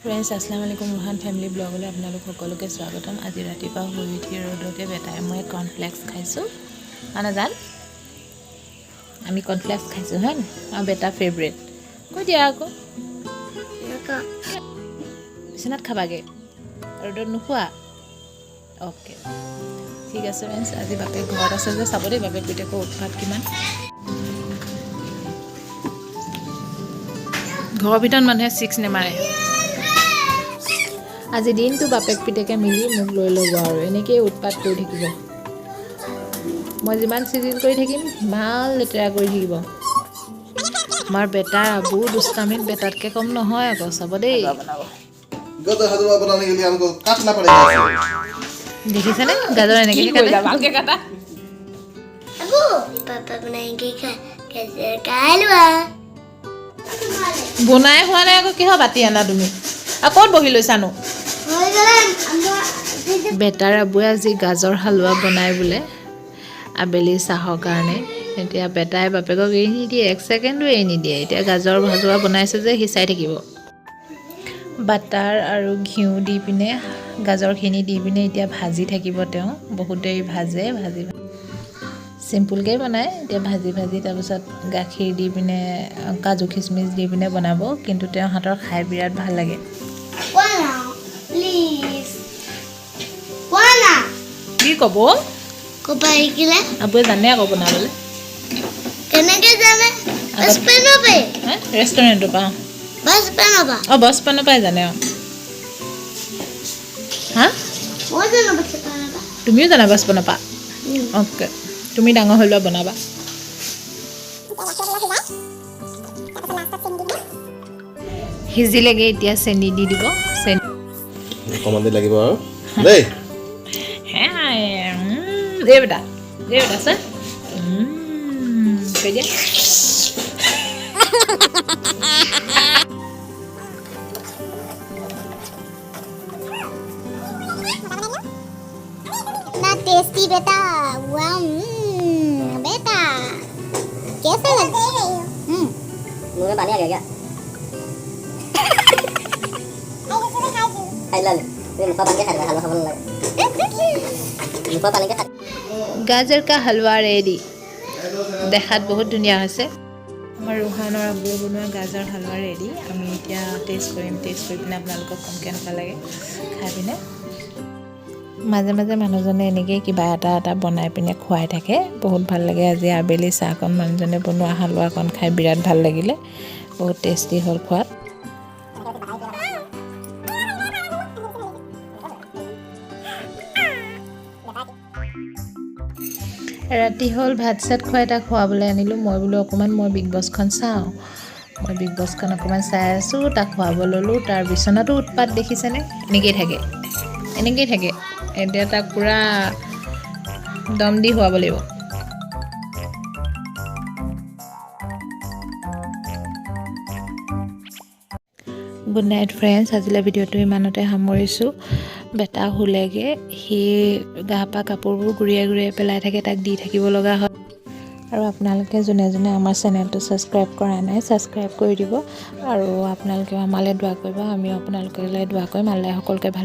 Friends अस्सलाम वालेकुम Ruhan family ब्लॉगলৈ আপোনালোক সকলোকে স্বাগতম। আজি ৰাতিপুৱা শুই উঠি ৰ'দতে বেটাই মই কৰ্ণফ্লেক্স খাইছোঁ। আনাজান আমি কৰ্ণফ্লেক্স খাইছোঁ হয় আৰু বেটা ফেভৰেট কৈ দিয়া আকৌ বিচনাত খাবাগে ৰ'দত নোখোৱা অ'কে ঠিক আছে ফ্ৰেন্ডছ। আজি বাপেক ঘৰত আছে যে চাব দেই বাপেক পিতেকৰ উৎপাত কিমান। ঘৰৰ ভিতৰত মানুহে 6 নেমাৰে। আজি দিনটো বাপেক পিতেকে মিলি মোক লৈ ল'ব আৰু এনেকৈয়ে উৎপাত কৰি থাকিব। মই যিমান চিজিল কৰি থাকিম সিমান লেতেৰা কৰি থাকিব। আমাৰ বেটাৰ আবু দুষ্টামিত বেটাতকৈ কম নহয় আকৌ চাব দেই। দেখিছেনে গাজৰ এনেকৈ ভালকৈ কাটা বনাই হোৱা নাই আকৌ কিহৰ বাতি আনা তুমি আৰু ক'ত বহি লৈছানো? বেটাৰ আবুৱে আজি গাজৰ হালোৱা বনাই বোলে আবেলি চাহৰ কাৰণে। এতিয়া বেটাই বাপেকক এৰি নিদিয়ে, 1 ছেকেণ্ডো এৰি নিদিয়ে। এতিয়া গাজৰ ভাজোৱা বনাইছে যে সি চাই থাকিব। বাটাৰ আৰু ঘিউ দি পিনে গাজৰখিনি দি পিনে এতিয়া ভাজি থাকিব তেওঁ। বহুত দেৰি ভাজে, ভাজি চিম্পুলকৈ বনায়। এতিয়া ভাজি তাৰপিছত গাখীৰ দি পিনে কাজু খিচমিচ দি পিনে বনাব। কিন্তু তেওঁৰ হাতৰ খাই বিৰাট ভাল লাগে। কি ক'ব আবুৱে জানে আকৌ বনাবলৈ। ৰেষ্টুৰেণ্টৰ পৰা অঁ বচপনৰ পৰাই জানে অঁ। হা তুমিও জানা বচপনৰ পৰা? অ'কে তুমি ডাঙৰ হৈ লোৱা বনাবা। সিজিলেগে এতিয়া চেনি দি দিব। চেনি অকণমান দেৰি লাগিব আৰু দেই। এই বেটা ছাৰ কৈ দিয়া। टेस्टी बेटा वाह बेटा कैसा लगा? मुंह में पानी आ गया क्या? खाई ला ले मुंह पानी के खा हलवा खाने लगा मुंह पानी के खा। গাজৰ কা হালৱা ৰেডি। দেখাত বহুত ধুনীয়া হৈছে। আমাৰ ৰুহানৰ আবুৱে বনোৱা গাজৰ হালৱা ৰেডি। আমি এতিয়া টেষ্ট কৰিম। টেষ্ট কৰি পিনে আপোনালোকক কম কেনেকুৱা লাগে খাই পিনে। মাজে মাজে মানুহজনে এনেকৈ কিবা এটা বনাই পিনে খুৱাই থাকে, বহুত ভাল লাগে। আজি আবেলি চাহকণ মানুহজনে বনোৱা হালোৱাকণ খাই বিৰাট ভাল লাগিলে। বহুত টেষ্টি হ'ল খোৱাত। ৰাতি হ'ল ভাত চাত খুৱাই তাক খুৱাবলৈ আনিলোঁ। মই বোলো অকণমান বিগ বছখন চাওঁ। মই বিগ বছখন অকণমান চাই আছোঁ, তাক খুৱাব ল'লোঁ। তাৰ বিচনাতো উৎপাত দেখিছেনে? এনেকৈয়ে থাকে। এতিয়া তাক পূৰা দম দি খুৱাব লাগিব। Good night friends. আজিলৈ ভিডিঅ'টো ইমানতে সামৰিছোঁ। বেটা শুলেগৈ। সি গা পা কাপোৰবোৰ গুৰিয়াই পেলাই থাকে, তাক দি থাকিব লগা হয়। আৰু আপোনালোকে যোনে যোনে আমাৰ চেনেলটো ছাবস্ক্ৰাইব কৰা নাই ছাবস্ক্ৰাইব কৰি দিব। আৰু আপোনালোকেও আমালৈ দোৱা কৰিব, আমিও আপোনালোকলৈ দোৱা কৰিম। আল্লাহে সকলোকে ভাল